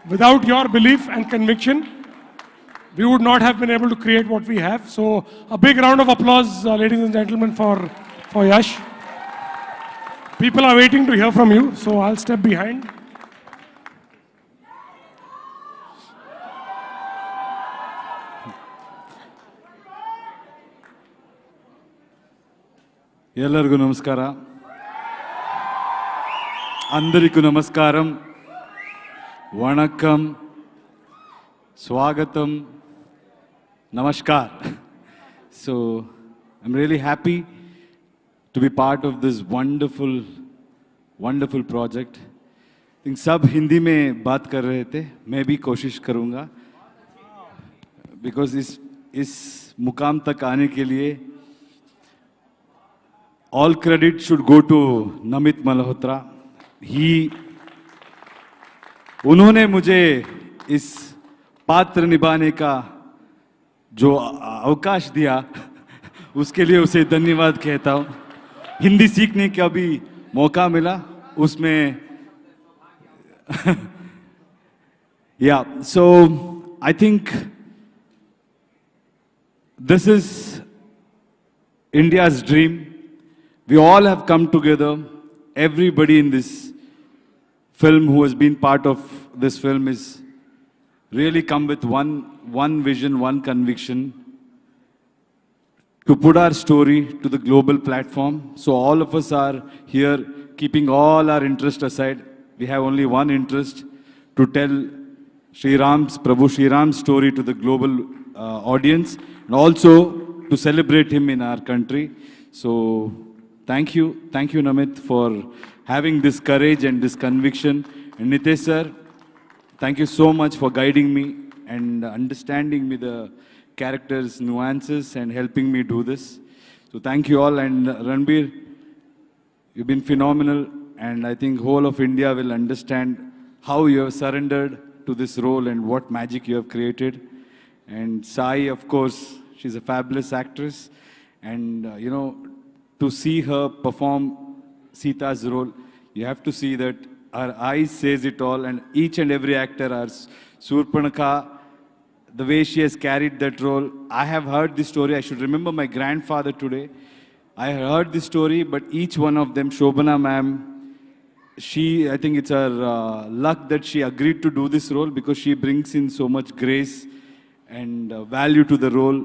Without your belief and conviction, we would not have been able to create what we have. So a big round of applause, ladies and gentlemen, for Yash. People are waiting to hear from you, so I'll step behind. ಎಲ್ಲರಿಗೂ ನಮಸ್ಕಾರ. అందరికీ నమస్కారం. వణకం, స్వాగతం, namaskar. So I'm really happy to be part of this wonderful project. I think सब हिंदी में बात कर रहे थे, मैं भी कोशिश करूँगा because इस मुकाम तक आने के लिए all credit should go to Namit Malhotra. उन्होंने मुझे इस पात्र निभाने का जो अवकाश दिया उसके लिए उसे धन्यवाद कहता हूँ. हिंदी सीखने का भी मौका मिला उसमें. Yeah, so I think this is India's dream. We all have come together. Everybody in this film who has been part of this film is really come with one vision, one conviction to put our story to the global platform. So all of us are here keeping all our interest aside. We have only one interest, to tell Prabhu Sri Ram's story to the global audience, and also to celebrate him in our country. So thank you Namit for having this courage and this conviction. And Nitesh sir, thank you so much for guiding me and understanding me the characters' nuances and helping me do this. So thank you all. And Ranbir, you've been phenomenal, and I think whole of India will understand how you have surrendered to this role and what magic you have created. And Sai, of course, she's a fabulous actress, and to see her perform Sita's role, you have to see that her eyes says it all, and each and every actor, our Surpanakha, the way she has carried that role. I have heard this story. I should remember my grandfather today. I heard this story, but each one of them, Shobana ma'am, I think it's her luck that she agreed to do this role, because she brings in so much grace and value to the role.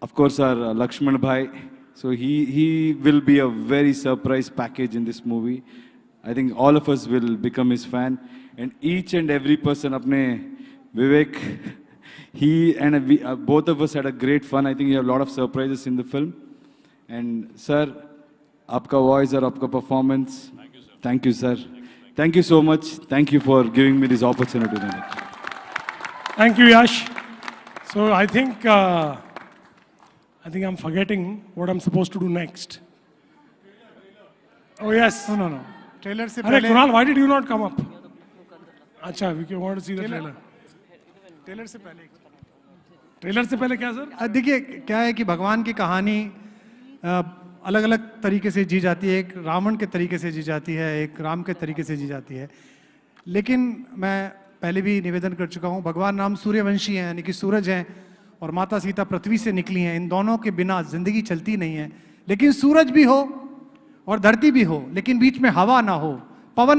Of course, our Lakshman Bhai. So he will be a very surprise package in this movie. I think all of us will become his fan. And each and every person, apne Vivek, he and we, both of us had a great fun. I think you have a lot of surprises in the film. And sir, aapka voice or aapka performance. Thank you, sir. Thank you so much. Thank you for giving me this opportunity. Thank you, Yash. So I think I'm forgetting what I'm supposed to do next. Oh yes. No. Trailer से पहले Kunal, why did you not come up? अच्छा, we want to see the trailer. Trailer से पहले trailer से पहले क्या sir? देखिए क्या है कि भगवान की कहानी अलग अलग तरीके से जी जाती है. एक रावण के तरीके से जी जाती है, एक राम के तरीके से जी जाती है. लेकिन मैं पहले भी निवेदन कर चुका हूँ, भगवान राम सूर्यवंशी हैं, यानी कि सूरज हैं, और माता सीता पृथ्वी से निकली हैं. इन दोनों के बिना जिंदगी चलती नहीं है. लेकिन सूरज भी हो और धरती भी हो, लेकिन बीच में हवा ना हो, पवन